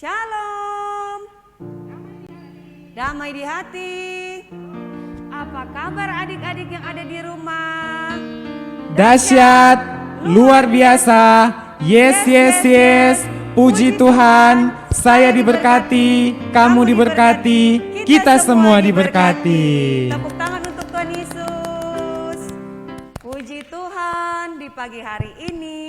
Shalom. Damai di hati. Apa kabar adik-adik yang ada di rumah? Dahsyat, luar biasa. Yes, yes, yes. Puji Tuhan, saya diberkati, kamu diberkati, kita semua diberkati. Tepuk tangan untuk Tuhan Yesus. Puji Tuhan, di pagi hari ini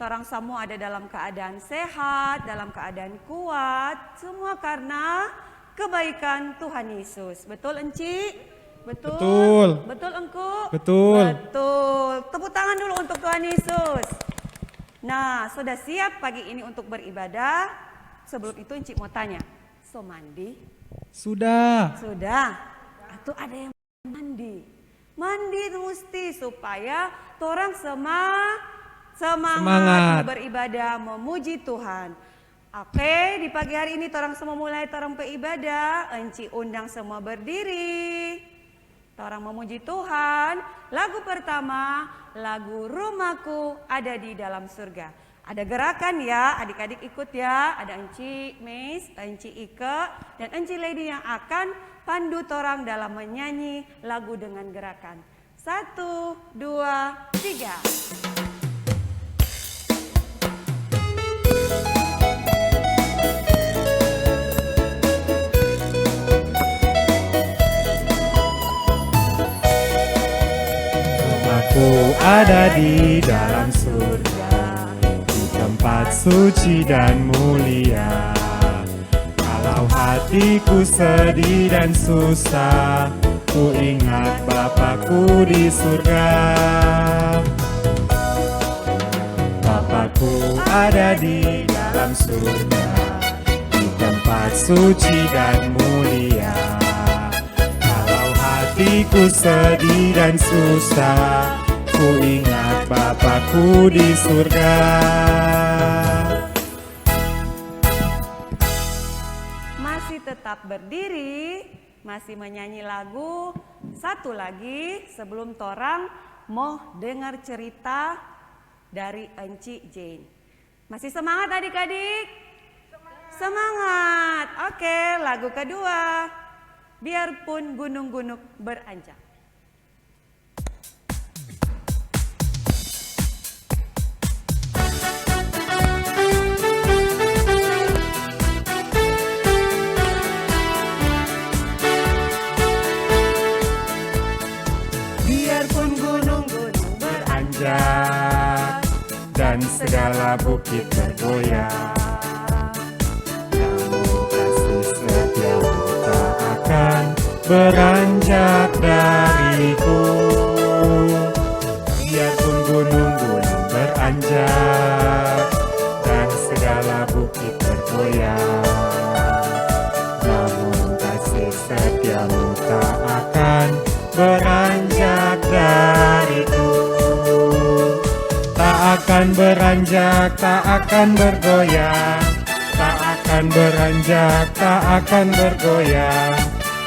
orang semua ada dalam keadaan sehat, dalam keadaan kuat, semua karena kebaikan Tuhan Yesus. Betul Enci? Betul? Betul. Betul Engku? Betul. Betul. Tepuk tangan dulu untuk Tuhan Yesus. Nah, sudah siap pagi ini untuk beribadah? Sebelum itu Enci mau tanya, so mandi? Sudah. Sudah? Atau ada yang mandi? Mandi mesti supaya orang semangat beribadah, memuji Tuhan. Oke, di pagi hari ini orang semua mulai orang beribadah. Enci undang semua berdiri. Orang memuji Tuhan. Lagu pertama, lagu Rumahku Ada di Dalam Surga. Ada gerakan ya, adik-adik ikut ya. Ada Enci Miss, Enci Ike, dan Enci Lady yang akan pandu orang dalam menyanyi lagu dengan gerakan. 1, 2, 3. Aku ada di dalam surga, di tempat suci dan mulia. Kalau hatiku sedih dan susah, ku ingat Bapakku di surga. Bapakku ada di dalam surga, di tempat suci dan mulia. Kalau hatiku sedih dan susah, ku ingat Bapakku di surga. Masih tetap berdiri, masih menyanyi lagu. Satu lagi sebelum torang mau dengar cerita dari Enci Jane. Masih semangat adik-adik? Semangat. Oke, lagu kedua. Biarpun gunung-gunung beranjak. Biarpun gunung-gunung beranjak dan segala bukit bergoyang, namun kasih setiamu tak akan beranjak dariku. Biarpun gunung-gunung beranjak dan segala bukit bergoyang, namun kasih setiamu tak akan beranjak dariku. Tak akan beranjak, tak akan bergoyang, tak akan beranjak, tak akan bergoyang.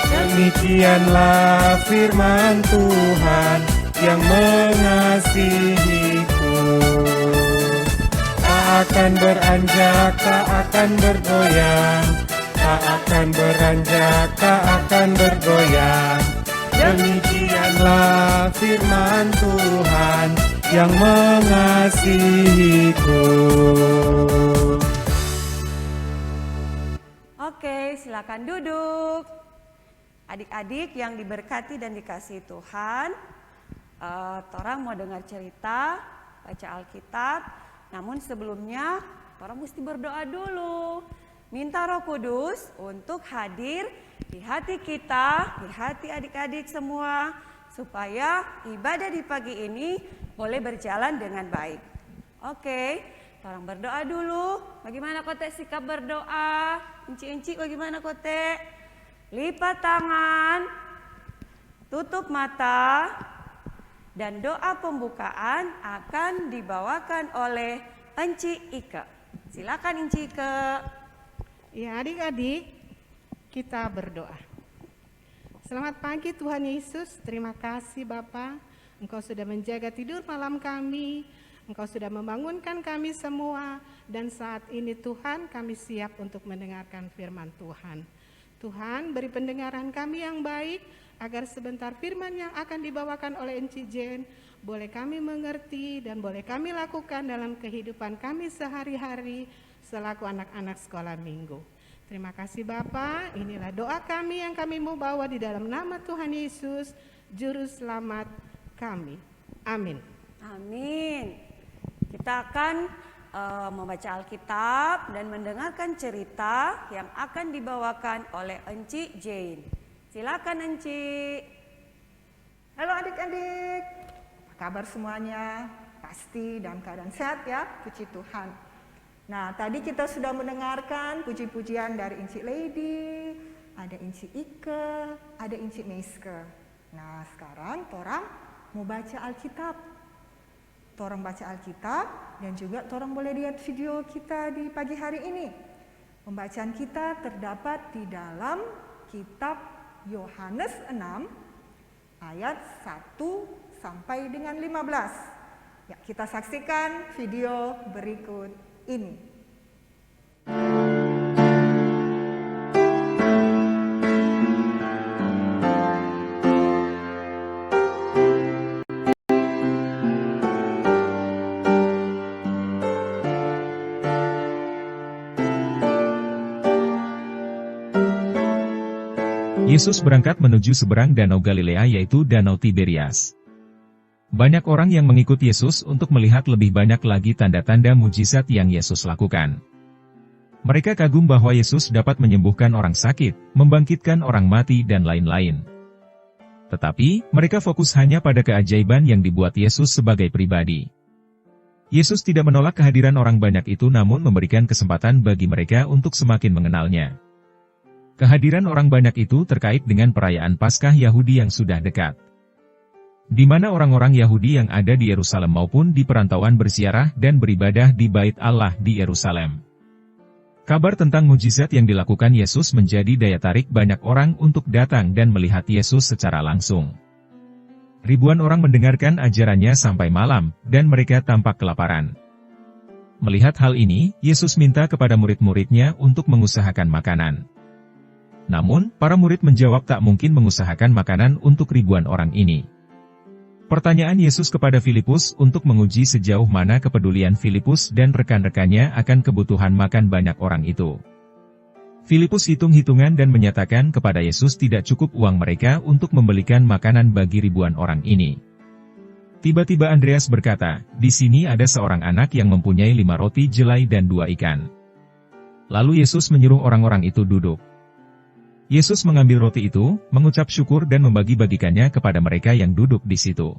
Demikianlah firman Tuhan yang mengasihiku. Tak akan beranjak, tak akan bergoyang, tak akan beranjak, tak akan bergoyang. Demikianlah firman Tuhan yang mengasihiku. Oke, silakan duduk. Adik-adik yang diberkati dan dikasihi Tuhan, torang mau dengar cerita, baca Alkitab. Namun sebelumnya, torang mesti berdoa dulu. Minta Roh Kudus untuk hadir di hati kita, di hati adik-adik semua, supaya ibadah di pagi ini boleh berjalan dengan baik. Oke, torang berdoa dulu. Bagaimana kote sikap berdoa? Enci-enci bagaimana kote? Lipat tangan, tutup mata, dan doa pembukaan akan dibawakan oleh Enci Ike. Silakan Enci Ike. Ya, adik-adik, kita berdoa. Selamat pagi Tuhan Yesus, terima kasih Bapa, Engkau sudah menjaga tidur malam kami. Engkau sudah membangunkan kami semua, dan saat ini Tuhan kami siap untuk mendengarkan firman Tuhan. Tuhan, beri pendengaran kami yang baik, agar sebentar firman yang akan dibawakan oleh Enci Jen boleh kami mengerti dan boleh kami lakukan dalam kehidupan kami sehari-hari selaku anak-anak sekolah minggu. Terima kasih Bapa, inilah doa kami yang kami mau bawa di dalam nama Tuhan Yesus, Juru Selamat kami. Amin. Amin. Kita akan membaca Alkitab dan mendengarkan cerita yang akan dibawakan oleh Enci Jane. Silakan Enci. Halo adik-adik, apa kabar semuanya? Pasti dalam keadaan sehat ya, puji Tuhan. Nah, tadi kita sudah mendengarkan puji-pujian dari Enci Lady, ada Enci Ike, ada Enci Meiske. Nah, sekarang torang mau baca Alkitab. Torang baca Alkitab dan juga torang boleh lihat video kita di pagi hari ini. Pembacaan kita terdapat di dalam kitab Yohanes 6 ayat 1 sampai dengan 15. Ya, kita saksikan video berikut ini. Yesus berangkat menuju seberang Danau Galilea yaitu Danau Tiberias. Banyak orang yang mengikut Yesus untuk melihat lebih banyak lagi tanda-tanda mujizat yang Yesus lakukan. Mereka kagum bahwa Yesus dapat menyembuhkan orang sakit, membangkitkan orang mati dan lain-lain. Tetapi, mereka fokus hanya pada keajaiban yang dibuat Yesus sebagai pribadi. Yesus tidak menolak kehadiran orang banyak itu namun memberikan kesempatan bagi mereka untuk semakin mengenalnya. Kehadiran orang banyak itu terkait dengan perayaan Paskah Yahudi yang sudah dekat. Di mana orang-orang Yahudi yang ada di Yerusalem maupun di perantauan berziarah dan beribadah di Bait Allah di Yerusalem. Kabar tentang mujizat yang dilakukan Yesus menjadi daya tarik banyak orang untuk datang dan melihat Yesus secara langsung. Ribuan orang mendengarkan ajarannya sampai malam, dan mereka tampak kelaparan. Melihat hal ini, Yesus minta kepada murid-muridnya untuk mengusahakan makanan. Namun, para murid menjawab tak mungkin mengusahakan makanan untuk ribuan orang ini. Pertanyaan Yesus kepada Filipus untuk menguji sejauh mana kepedulian Filipus dan rekan-rekannya akan kebutuhan makan banyak orang itu. Filipus hitung-hitungan dan menyatakan kepada Yesus tidak cukup uang mereka untuk membelikan makanan bagi ribuan orang ini. Tiba-tiba Andreas berkata, "Di sini ada seorang anak yang mempunyai 5 roti jelai dan 2 ikan." Lalu Yesus menyuruh orang-orang itu duduk. Yesus mengambil roti itu, mengucap syukur dan membagi-bagikannya kepada mereka yang duduk di situ.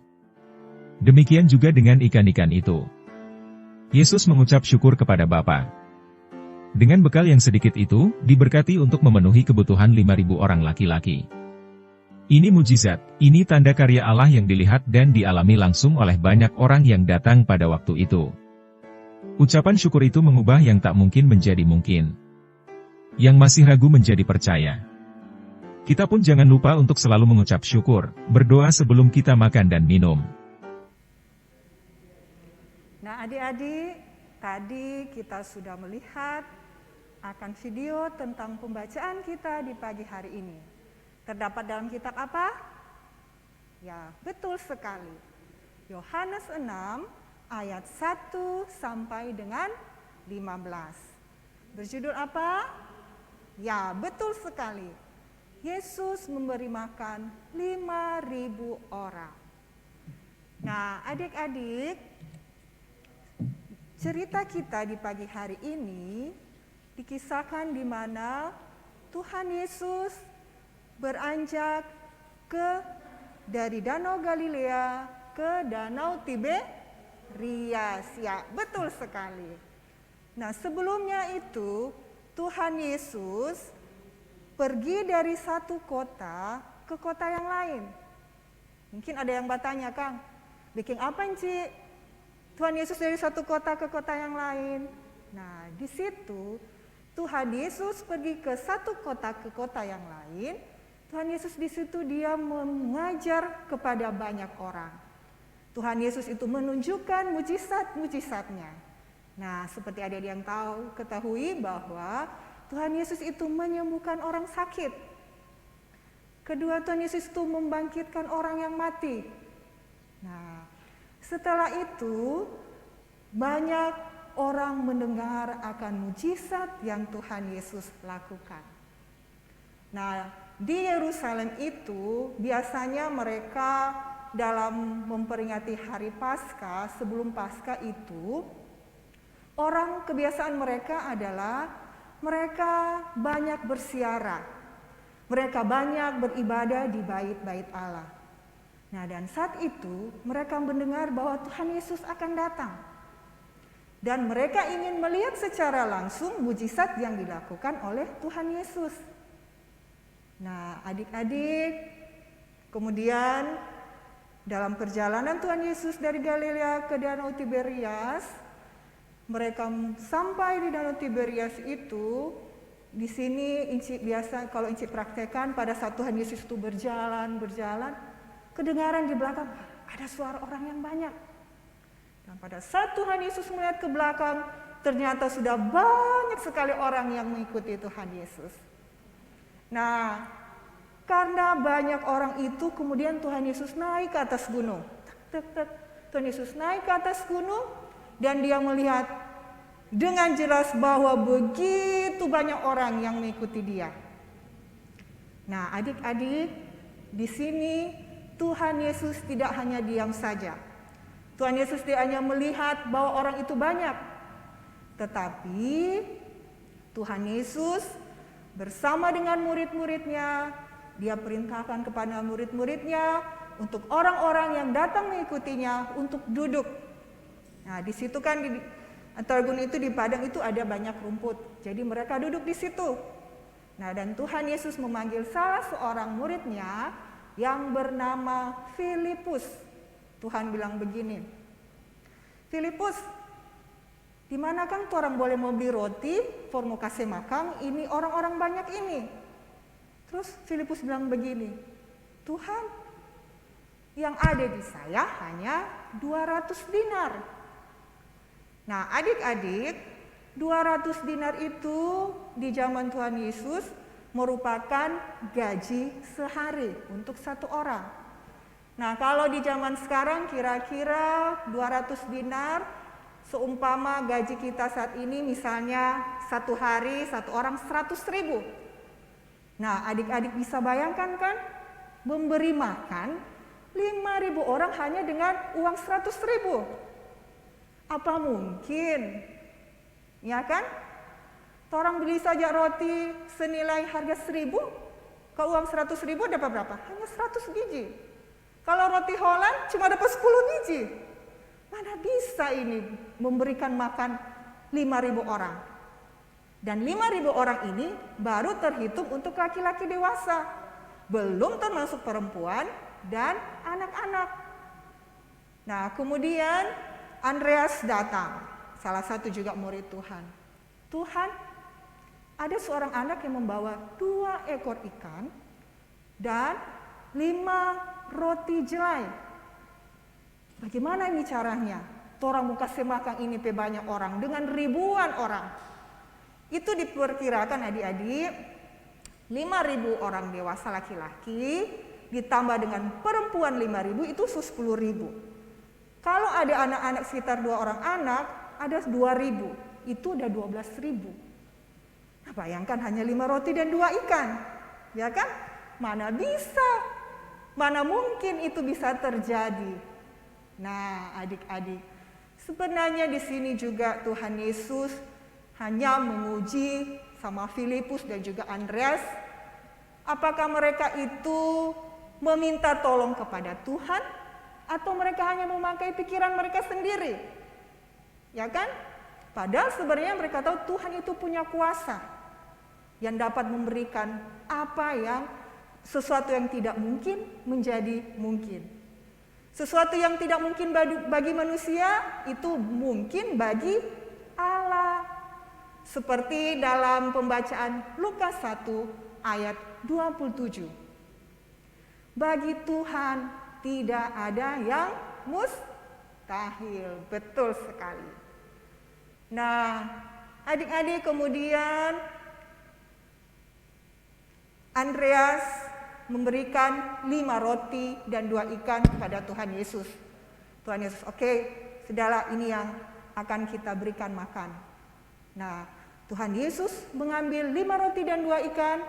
Demikian juga dengan ikan-ikan itu. Yesus mengucap syukur kepada Bapa. Dengan bekal yang sedikit itu, diberkati untuk memenuhi kebutuhan 5.000 orang laki-laki. Ini mujizat, ini tanda karya Allah yang dilihat dan dialami langsung oleh banyak orang yang datang pada waktu itu. Ucapan syukur itu mengubah yang tak mungkin menjadi mungkin. Yang masih ragu menjadi percaya. Kita pun jangan lupa untuk selalu mengucap syukur, berdoa sebelum kita makan dan minum. Nah adik-adik, tadi kita sudah melihat akan video tentang pembacaan kita di pagi hari ini. Terdapat dalam kitab apa? Ya, betul sekali. Yohanes 6 ayat 1 sampai dengan 15. Berjudul apa? Ya, betul sekali. Yesus memberi makan 5.000 orang. Nah, adik-adik, cerita kita di pagi hari ini dikisahkan di mana Tuhan Yesus beranjak dari Danau Galilea ke Danau Tiberias. Ya, betul sekali. Nah, sebelumnya itu Tuhan Yesus pergi dari satu kota ke kota yang lain. Mungkin ada yang bertanya, Kang, bikin apa Enci? Tuhan Yesus dari satu kota ke kota yang lain. Nah, di situ Tuhan Yesus pergi ke satu kota ke kota yang lain. Tuhan Yesus di situ dia mengajar kepada banyak orang. Tuhan Yesus itu menunjukkan mujizat-mujizatnya. Nah, seperti adik-adik yang ketahui bahwa Tuhan Yesus itu menyembuhkan orang sakit. Kedua, Tuhan Yesus itu membangkitkan orang yang mati. Nah, setelah itu banyak orang mendengar akan mujizat yang Tuhan Yesus lakukan. Nah, di Yerusalem itu biasanya mereka dalam memperingati hari Paskah, sebelum Paskah itu, orang kebiasaan mereka adalah mereka banyak bersiarah. Mereka banyak beribadah di bait-bait Allah. Nah, dan saat itu mereka mendengar bahwa Tuhan Yesus akan datang. Dan mereka ingin melihat secara langsung mujizat yang dilakukan oleh Tuhan Yesus. Nah, adik-adik, kemudian dalam perjalanan Tuhan Yesus dari Galilea ke Danau Tiberias, mereka sampai di Danau Tiberias itu. Di sini Inci biasa kalau Inci praktekkan pada saat Tuhan Yesus itu berjalan, kedengaran di belakang ada suara orang yang banyak. Dan pada saat Tuhan Yesus melihat ke belakang, ternyata sudah banyak sekali orang yang mengikuti Tuhan Yesus. Nah, karena banyak orang itu, kemudian Tuhan Yesus naik ke atas gunung. Tuhan Yesus naik ke atas gunung dan dia melihat dengan jelas bahwa begitu banyak orang yang mengikuti dia. Nah, adik-adik, di sini Tuhan Yesus tidak hanya diam saja. Tuhan Yesus tidak hanya melihat bahwa orang itu banyak, tetapi Tuhan Yesus bersama dengan murid-muridnya, dia perintahkan kepada murid-muridnya untuk orang-orang yang datang mengikutinya untuk duduk. Nah, di situ kan antara gunung itu di padang itu ada banyak rumput. Jadi mereka duduk di situ. Nah, dan Tuhan Yesus memanggil salah seorang muridnya yang bernama Filipus. Tuhan bilang begini, Filipus, di mana kan orang boleh mau beli roti, for mau kasih makan, ini orang-orang banyak ini. Terus Filipus bilang begini, Tuhan, yang ada di saya hanya 200 dinar. Nah, adik-adik, 200 dinar itu di zaman Tuhan Yesus merupakan gaji sehari untuk satu orang. Nah, kalau di zaman sekarang kira-kira 200 dinar seumpama gaji kita saat ini misalnya satu hari satu orang 100.000. Nah, adik-adik bisa bayangkan kan, memberi makan 5.000 orang hanya dengan uang 100.000. Apa mungkin? Ya kan? Orang beli saja roti senilai harga 1.000, kalau uang 100.000 dapat berapa? Hanya 100 biji. Kalau roti Holland cuma dapat 10 biji. Mana bisa ini memberikan makan 5.000 orang? Dan 5.000 orang ini baru terhitung untuk laki-laki dewasa. Belum termasuk perempuan dan anak-anak. Nah, kemudian Andreas datang, salah satu juga murid Tuhan. Tuhan, ada seorang anak yang membawa 2 ekor ikan dan 5 roti jelai. Bagaimana ini caranya? Orang mau kasih makan ini pe banyak orang dengan ribuan orang. Itu diperkirakan adik-adik 5.000 orang dewasa laki-laki ditambah dengan perempuan 5.000 itu 10.000. Kalau ada anak-anak sekitar 2 orang anak, ada 2.000, itu udah 12.000. Nah, bayangkan hanya 5 roti dan 2 ikan, ya kan? Mana bisa, mana mungkin itu bisa terjadi. Nah, adik-adik, sebenarnya di sini juga Tuhan Yesus hanya menguji sama Filipus dan juga Andreas, apakah mereka itu meminta tolong kepada Tuhan, atau mereka hanya memakai pikiran mereka sendiri, ya kan? Padahal sebenarnya mereka tahu Tuhan itu punya kuasa yang dapat memberikan apa yang sesuatu yang tidak mungkin menjadi mungkin. Sesuatu yang tidak mungkin bagi manusia itu mungkin bagi Allah. Seperti dalam pembacaan Lukas 1 ayat 27. Bagi Tuhan tidak ada yang mustahil. Betul sekali. Nah, adik-adik, kemudian Andreas memberikan 5 roti dan 2 ikan kepada Tuhan Yesus. Tuhan Yesus, oke, sudahlah, ini yang akan kita berikan makan. Nah, Tuhan Yesus mengambil 5 roti dan 2 ikan,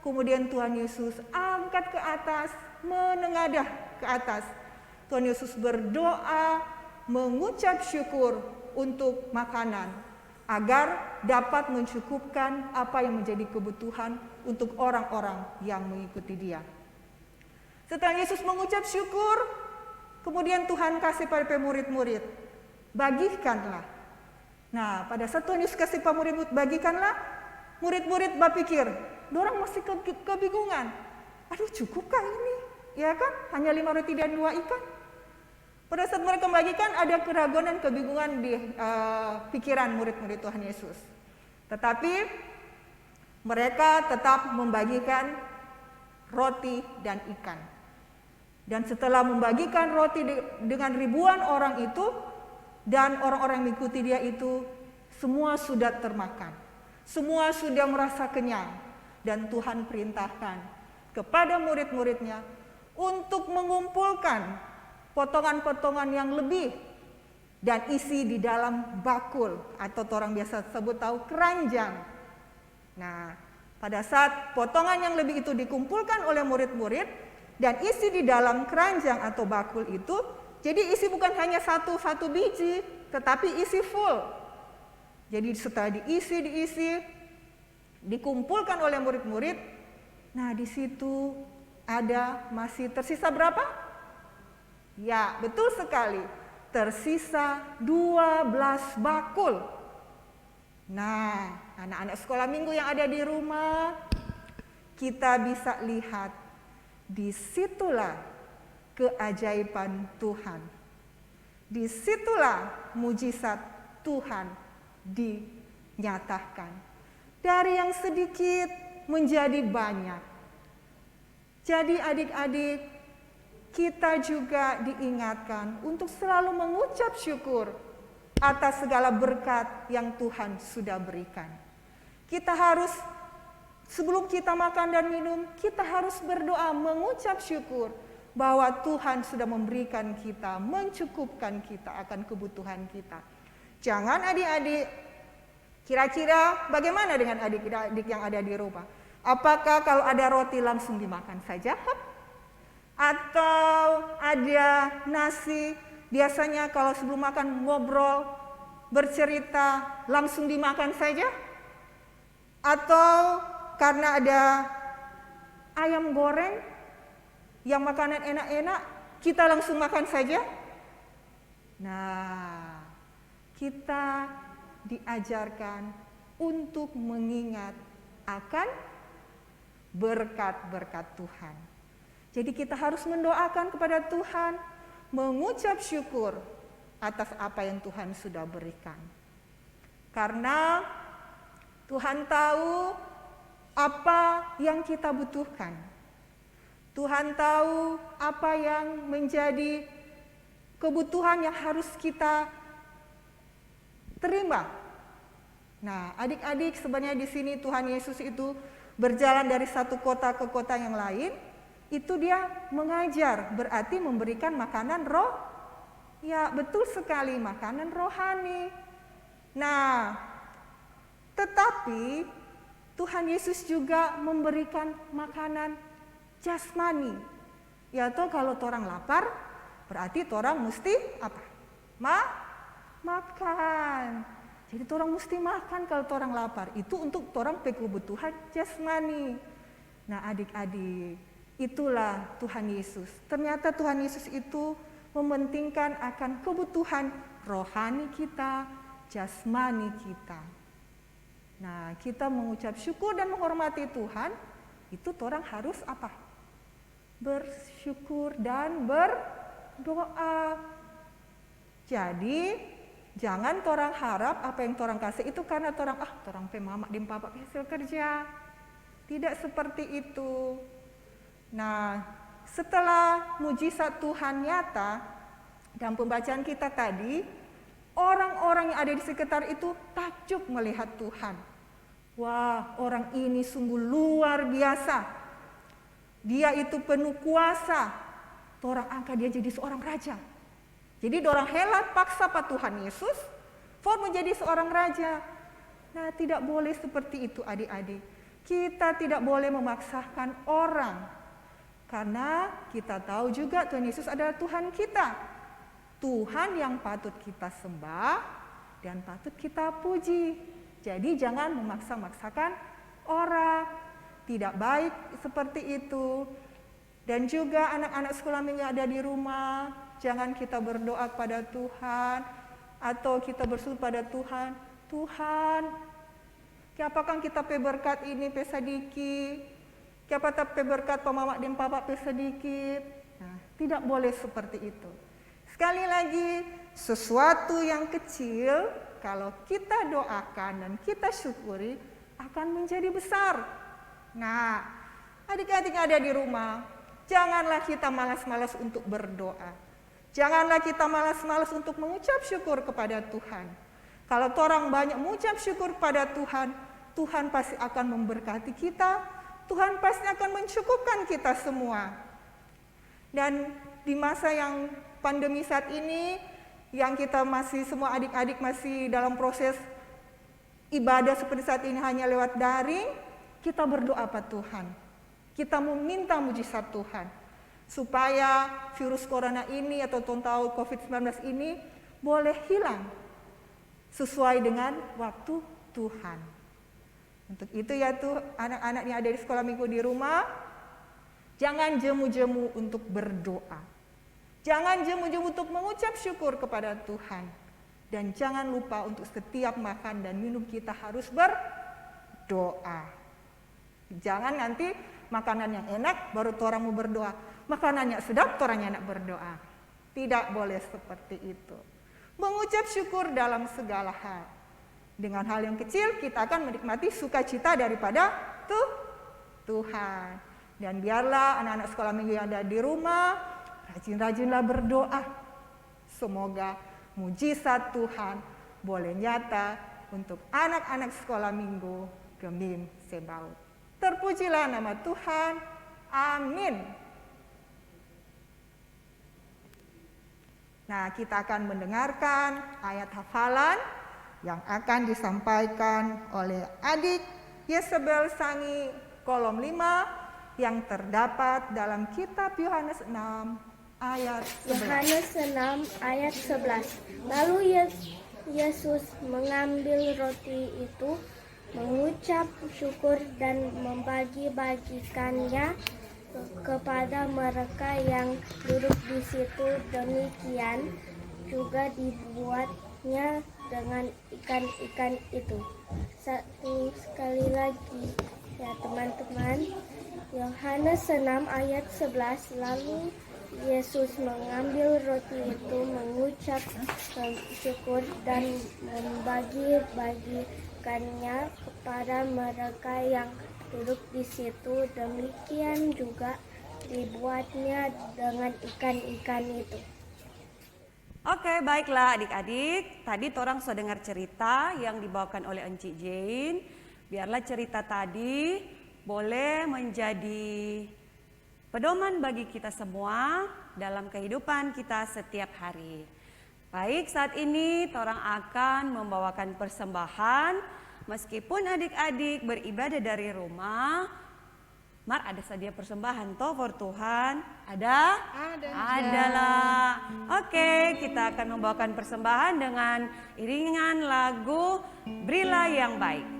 kemudian Tuhan Yesus angkat ke atas, menengadah ke atas. Tuhan Yesus berdoa, mengucap syukur untuk makanan, agar dapat mencukupkan apa yang menjadi kebutuhan untuk orang-orang yang mengikuti Dia. Setelah Yesus mengucap syukur, kemudian Tuhan kasih pada murid-murid, bagikanlah. Nah, pada saat Tuhan Yesus kasih pada murid-murid, bagikanlah, murid-murid berpikir, dorang masih kebingungan. Aduh, cukupkah ini? Ya kan, hanya 5 roti dan 2 ikan. Pada saat mereka membagikan, ada keraguan dan kebingungan di pikiran murid-murid Tuhan Yesus. Tetapi mereka tetap membagikan roti dan ikan. Dan setelah membagikan roti dengan ribuan orang itu, dan orang-orang yang mengikuti Dia itu, semua sudah termakan. Semua sudah merasa kenyang. Dan Tuhan perintahkan kepada murid-muridnya untuk mengumpulkan potongan-potongan yang lebih dan isi di dalam bakul, atau orang biasa sebut tahu keranjang. Nah, pada saat potongan yang lebih itu dikumpulkan oleh murid-murid dan isi di dalam keranjang atau bakul itu, jadi isi bukan hanya satu biji, tetapi isi full. Jadi setelah diisi, dikumpulkan oleh murid-murid, nah di situ ada masih tersisa berapa? Ya, betul sekali. Tersisa 12 bakul. Nah, anak-anak sekolah minggu yang ada di rumah, kita bisa lihat disitulah keajaiban Tuhan. Disitulah mujizat Tuhan dinyatakan. Dari yang sedikit menjadi banyak. Jadi adik-adik, kita juga diingatkan untuk selalu mengucap syukur atas segala berkat yang Tuhan sudah berikan. Kita harus, sebelum kita makan dan minum, kita harus berdoa mengucap syukur bahwa Tuhan sudah memberikan kita, mencukupkan kita akan kebutuhan kita. Jangan adik-adik, kira-kira bagaimana dengan adik-adik yang ada di rumah? Apakah kalau ada roti langsung dimakan saja? Atau ada nasi, biasanya kalau sebelum makan ngobrol, bercerita, langsung dimakan saja? Atau karena ada ayam goreng, yang makanan enak-enak, kita langsung makan saja? Nah, kita diajarkan untuk mengingat akan berkat-berkat Tuhan. Jadi kita harus mendoakan kepada Tuhan, mengucap syukur atas apa yang Tuhan sudah berikan. Karena Tuhan tahu apa yang kita butuhkan. Tuhan tahu apa yang menjadi kebutuhan yang harus kita terima. Nah, adik-adik, sebenarnya di sini Tuhan Yesus itu berjalan dari satu kota ke kota yang lain. Itu Dia mengajar, berarti memberikan makanan roh. Ya, betul sekali, makanan rohani. Nah, tetapi Tuhan Yesus juga memberikan makanan jasmani. Yaitu kalau orang lapar, berarti orang mesti apa? Makan. Jadi orang mesti makan kalau orang lapar. Itu untuk orang kebutuhan jasmani. Nah, adik-adik, itulah Tuhan Yesus. Ternyata Tuhan Yesus itu mementingkan akan kebutuhan rohani kita, jasmani kita. Nah, kita mengucap syukur dan menghormati Tuhan, itu orang harus apa? Bersyukur dan berdoa. Jadi, jangan orang harap apa yang orang kasih itu karena orang pemamak di papa hasil kerja. Tidak seperti itu. Nah, setelah mujizat Tuhan nyata, Dan pembacaan kita tadi, orang-orang yang ada di sekitar itu takjub melihat Tuhan. Wah, orang ini sungguh luar biasa. Dia itu penuh kuasa. Orang angkat dia jadi seorang raja. Jadi dorang helat paksa pak Tuhan Yesus for menjadi seorang raja. Nah, tidak boleh seperti itu adik-adik. Kita tidak boleh memaksakan orang. Karena kita tahu juga Tuhan Yesus adalah Tuhan kita. Tuhan yang patut kita sembah dan patut kita puji. Jadi jangan memaksa-maksakan orang. Tidak baik seperti itu. Dan juga anak-anak sekolah minggu yang ada di rumah, jangan kita berdoa kepada Tuhan atau kita bersuruh pada Tuhan, Tuhan, kiapakan kita pe berkat ini pe sedikit, kiapa pe berkat pemamak dan papa pe sedikit. Nah, tidak boleh seperti itu. Sekali lagi, sesuatu yang kecil kalau kita doakan dan kita syukuri akan menjadi besar. Nah, adik-adik ada di rumah, janganlah kita malas-malas untuk berdoa. Janganlah kita malas-malas untuk mengucap syukur kepada Tuhan. Kalau orang banyak mengucap syukur kepada Tuhan, Tuhan pasti akan memberkati kita. Tuhan pasti akan mencukupkan kita semua. Dan di masa yang pandemi saat ini, yang kita masih semua adik-adik masih dalam proses ibadah seperti saat ini hanya lewat daring, kita berdoa pada Tuhan. Kita meminta mujizat Tuhan supaya virus corona ini atau tahu COVID-19 ini boleh hilang sesuai dengan waktu Tuhan. Untuk itu ya tuh anak-anak yang ada di sekolah minggu di rumah, jangan jemu-jemu untuk berdoa. Jangan jemu-jemu untuk mengucap syukur kepada Tuhan. Dan jangan lupa untuk setiap makan dan minum kita harus berdoa. Jangan nanti makanan yang enak baru orang mau berdoa. Makanan yang sedap orang enak berdoa. Tidak boleh seperti itu. Mengucap syukur dalam segala hal. Dengan hal yang kecil kita akan menikmati sukacita daripada Tuhan. Dan biarlah anak-anak sekolah minggu yang ada di rumah rajin-rajinlah berdoa. Semoga mujizat Tuhan boleh nyata untuk anak-anak sekolah minggu Gemim Sebaut. Terpujilah nama Tuhan. Amin. Nah, kita akan mendengarkan ayat hafalan yang akan disampaikan oleh adik Yesebel Sangi kolom 5 yang terdapat dalam kitab Yohanes 6 ayat 11. Yohanes 6 ayat 11. Lalu Yesus mengambil roti itu, mengucap syukur dan membagi-bagikannya kepada mereka yang duduk di situ. Demikian juga dibuatnya dengan ikan-ikan itu. Satu sekali lagi ya teman-teman. Yohanes 6 ayat 11. Lalu Yesus mengambil roti itu, mengucap syukur dan membagi-bagikannya kepada mereka yang duduk di situ. Demikian juga dibuatnya dengan ikan-ikan itu. Oke, baiklah adik-adik. Tadi orang sudah dengar cerita yang dibawakan oleh Encik Jane. Biarlah cerita tadi boleh menjadi pedoman bagi kita semua dalam kehidupan kita setiap hari. Baik, saat ini orang akan membawakan persembahan. Meskipun adik-adik beribadah dari rumah, Mar ada saja persembahan toh for Tuhan? Ada? Adalah. Oke, kita akan membawakan persembahan dengan iringan lagu Berilah yang Baik.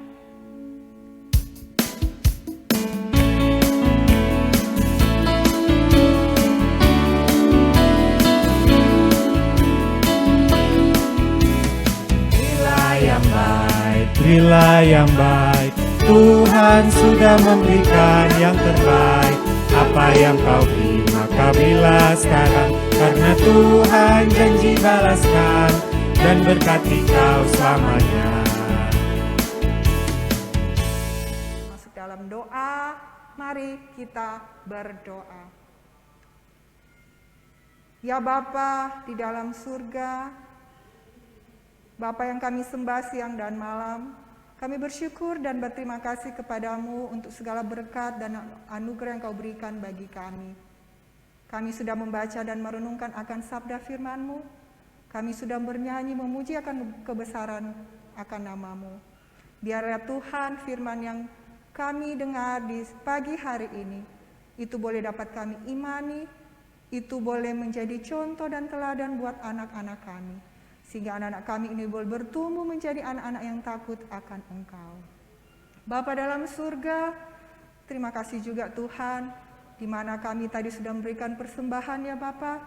Berilah yang baik, Tuhan sudah memberikan yang terbaik. Apa yang kau beri maka berilah sekarang, karena Tuhan janji balaskan dan berkati kau selamanya. Masuk dalam doa, mari kita berdoa. Ya Bapa di dalam surga, Bapa yang kami sembah siang dan malam, kami bersyukur dan berterima kasih kepadamu untuk segala berkat dan anugerah yang kau berikan bagi kami. Kami sudah membaca dan merenungkan akan sabda firman-Mu. Kami sudah bernyanyi memuji akan kebesaran akan nama-Mu. Biarlah Tuhan firman yang kami dengar di pagi hari ini, itu boleh dapat kami imani, itu boleh menjadi contoh dan teladan buat anak-anak kami. Sehingga anak-anak kami ini boleh bertumbuh menjadi anak-anak yang takut akan Engkau. Bapa dalam surga, terima kasih juga Tuhan, di mana kami tadi sudah memberikan persembahan ya Bapa.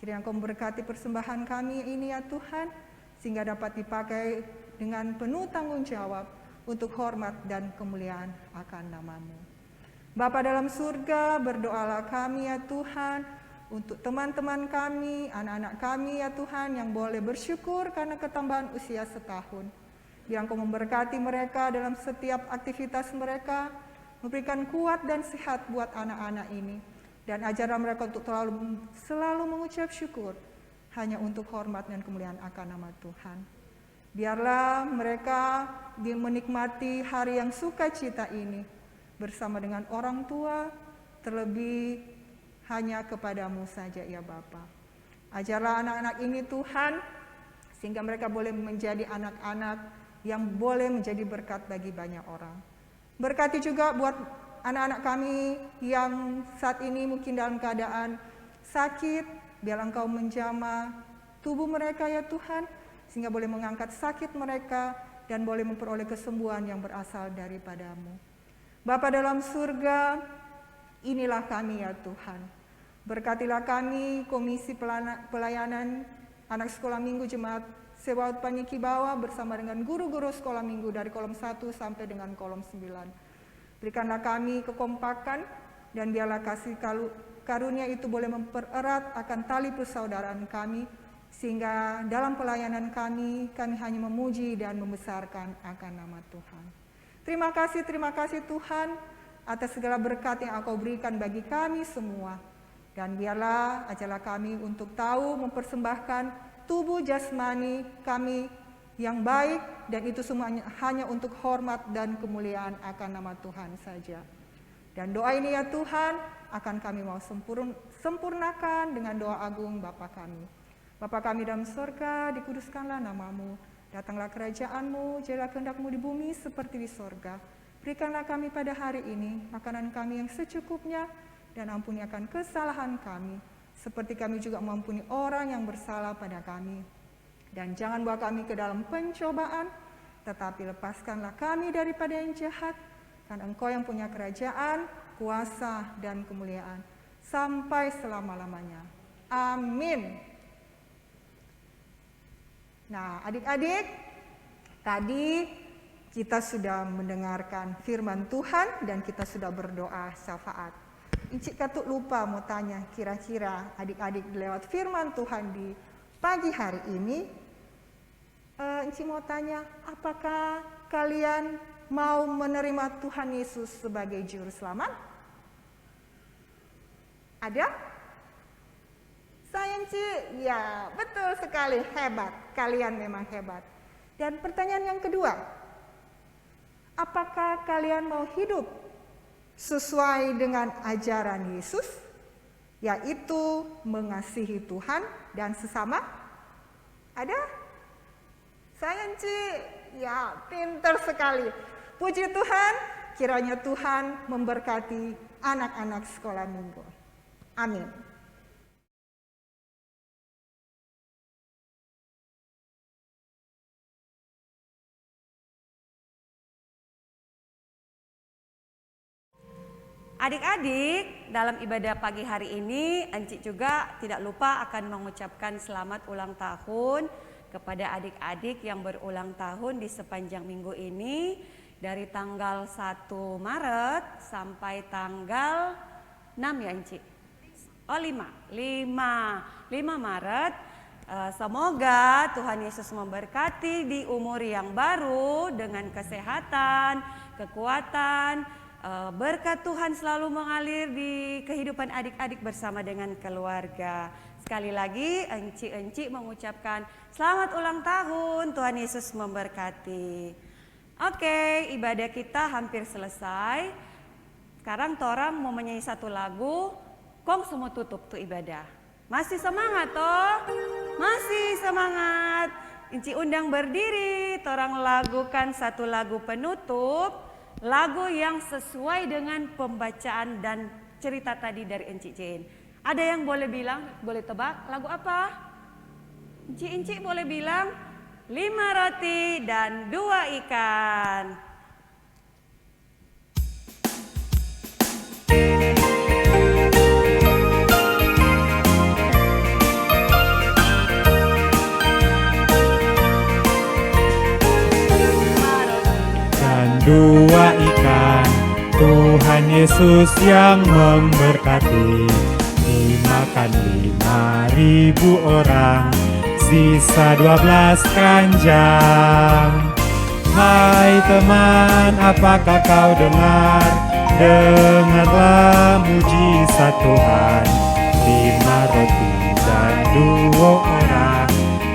Kiranya Engkau memberkati persembahan kami ini ya Tuhan, sehingga dapat dipakai dengan penuh tanggung jawab untuk hormat dan kemuliaan akan nama-Mu. Bapa dalam surga, berdoalah kami ya Tuhan, untuk teman-teman kami, anak-anak kami ya Tuhan, yang boleh bersyukur karena ketambahan usia setahun. Biar Engkau memberkati mereka dalam setiap aktivitas mereka, memberikan kuat dan sehat buat anak-anak ini. Dan ajarlah mereka untuk selalu mengucap syukur hanya untuk hormat dan kemuliaan akan nama Tuhan. Biarlah mereka menikmati hari yang sukacita ini bersama dengan orang tua, terlebih hanya kepadamu saja ya Bapa. Ajarlah anak-anak ini Tuhan, sehingga mereka boleh menjadi anak-anak yang boleh menjadi berkat bagi banyak orang. Berkati juga buat anak-anak kami yang saat ini mungkin dalam keadaan sakit, biar Engkau menjamah tubuh mereka ya Tuhan, sehingga boleh mengangkat sakit mereka dan boleh memperoleh kesembuhan yang berasal daripada-Mu. Bapa dalam surga, inilah kami ya Tuhan. Berkatilah kami Komisi Pelayanan Anak Sekolah Minggu Jemaat Sebaot Paniki Bawah bersama dengan guru-guru sekolah minggu dari kolom 1 sampai dengan kolom 9. Berikanlah kami kekompakan dan biarlah kasih karunia itu boleh mempererat akan tali persaudaraan kami, sehingga dalam pelayanan kami hanya memuji dan membesarkan akan nama Tuhan. Terima kasih Tuhan atas segala berkat yang Engkau berikan bagi kami semua. Dan biarlah ajarlah kami untuk tahu mempersembahkan tubuh jasmani kami yang baik, dan itu semuanya hanya untuk hormat dan kemuliaan akan nama Tuhan saja. Dan doa ini ya Tuhan akan kami mau sempurnakan dengan doa agung Bapa kami. Bapa kami dalam surga, dikuduskanlah nama-Mu, datanglah kerajaan-Mu, jadilah kehendak-Mu di bumi seperti di surga. Berikanlah kami pada hari ini makanan kami yang secukupnya, dan ampuni akan kesalahan kami, seperti kami juga mengampuni orang yang bersalah pada kami. Dan jangan bawa kami ke dalam pencobaan, tetapi lepaskanlah kami daripada yang jahat, karena Engkau yang punya kerajaan, kuasa, dan kemuliaan sampai selama-lamanya. Amin. Nah, adik-adik, tadi kita sudah mendengarkan firman Tuhan dan kita sudah berdoa syafaat. Encik Katuk lupa mau tanya, kira-kira adik-adik lewat firman Tuhan di pagi hari ini, Encik mau tanya, apakah kalian mau menerima Tuhan Yesus sebagai juru selamat? Ada? Saya Encik, ya betul sekali, hebat. Kalian memang hebat. Dan pertanyaan yang kedua, apakah kalian mau hidup sesuai dengan ajaran Yesus, yaitu mengasihi Tuhan dan sesama? Ada? Saya Encik, ya pintar sekali. Puji Tuhan, kiranya Tuhan memberkati anak-anak sekolah minggu. Amin. Adik-adik, dalam ibadah pagi hari ini, Encik juga tidak lupa akan mengucapkan selamat ulang tahun kepada adik-adik yang berulang tahun di sepanjang minggu ini, dari tanggal 1 Maret sampai tanggal 6 ya Encik? Oh 5 Maret. Semoga Tuhan Yesus memberkati di umur yang baru dengan kesehatan, kekuatan, Berkat Tuhan selalu mengalir di kehidupan adik-adik bersama dengan keluarga. Sekali lagi enci-enci mengucapkan selamat ulang tahun, Tuhan Yesus memberkati. Oke, ibadah kita hampir selesai. Sekarang torang mau menyanyi satu lagu, kong semua tutup tuh ibadah. Masih semangat toh? Masih semangat. Enci undang berdiri, torang lagukan satu lagu penutup. Lagu yang sesuai dengan pembacaan dan cerita tadi dari Enci Jane. Ada yang boleh bilang, boleh tebak lagu apa? Enci boleh bilang 5 roti dan 2 ikan. Dua ikan, Tuhan Yesus yang memberkati. Dimakan 5.000 orang, sisa 12 keranjang. Hai teman, apakah kau dengar? Dengarlah mujizat Tuhan. 5 roti dan 2 orang,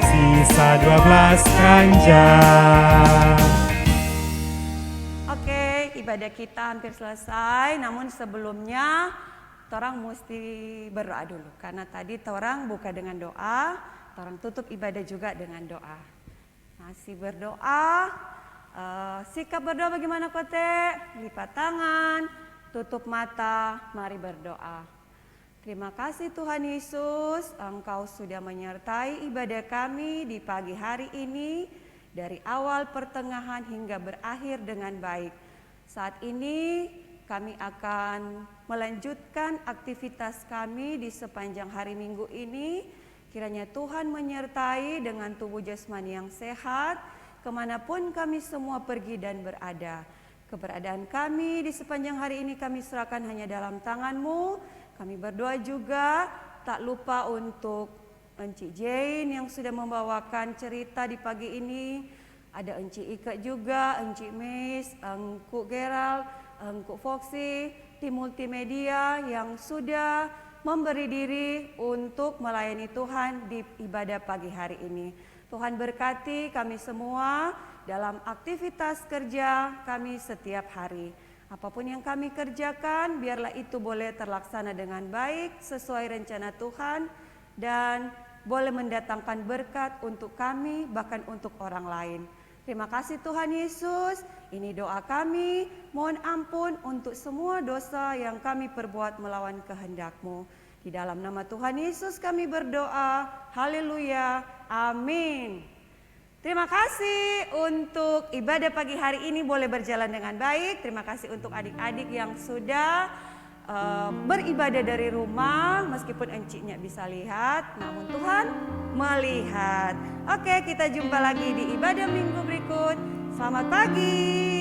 sisa 12 keranjang. Ibadah kita hampir selesai, namun sebelumnya torang mesti berdoa dulu. Karena tadi torang buka dengan doa, torang tutup ibadah juga dengan doa. Masih berdoa, sikap berdoa bagaimana kote? Lipat tangan, tutup mata, mari berdoa. Terima kasih Tuhan Yesus, Engkau sudah menyertai ibadah kami di pagi hari ini, dari awal pertengahan hingga berakhir dengan baik. Saat ini kami akan melanjutkan aktivitas kami di sepanjang hari Minggu ini. Kiranya Tuhan menyertai dengan tubuh jasmani yang sehat, kemanapun kami semua pergi dan berada. Keberadaan kami di sepanjang hari ini kami serahkan hanya dalam tangan-Mu. Kami berdoa juga, tak lupa untuk Enci Jane yang sudah membawakan cerita di pagi ini. Ada Enci Ika juga, Enci Meis, Engku Gerald, Engku Foxy, tim multimedia yang sudah memberi diri untuk melayani Tuhan di ibadah pagi hari ini. Tuhan berkati kami semua dalam aktivitas kerja kami setiap hari. Apapun yang kami kerjakan, biarlah itu boleh terlaksana dengan baik sesuai rencana Tuhan dan boleh mendatangkan berkat untuk kami bahkan untuk orang lain. Terima kasih Tuhan Yesus, ini doa kami, mohon ampun untuk semua dosa yang kami perbuat melawan kehendak-Mu. Di dalam nama Tuhan Yesus kami berdoa, haleluya, amin. Terima kasih untuk ibadah pagi hari ini boleh berjalan dengan baik. Terima kasih untuk adik-adik yang sudah beribadah dari rumah, meskipun enciknya bisa lihat, namun Tuhan melihat. Oke, kita jumpa lagi di ibadah minggu berikut. Selamat pagi.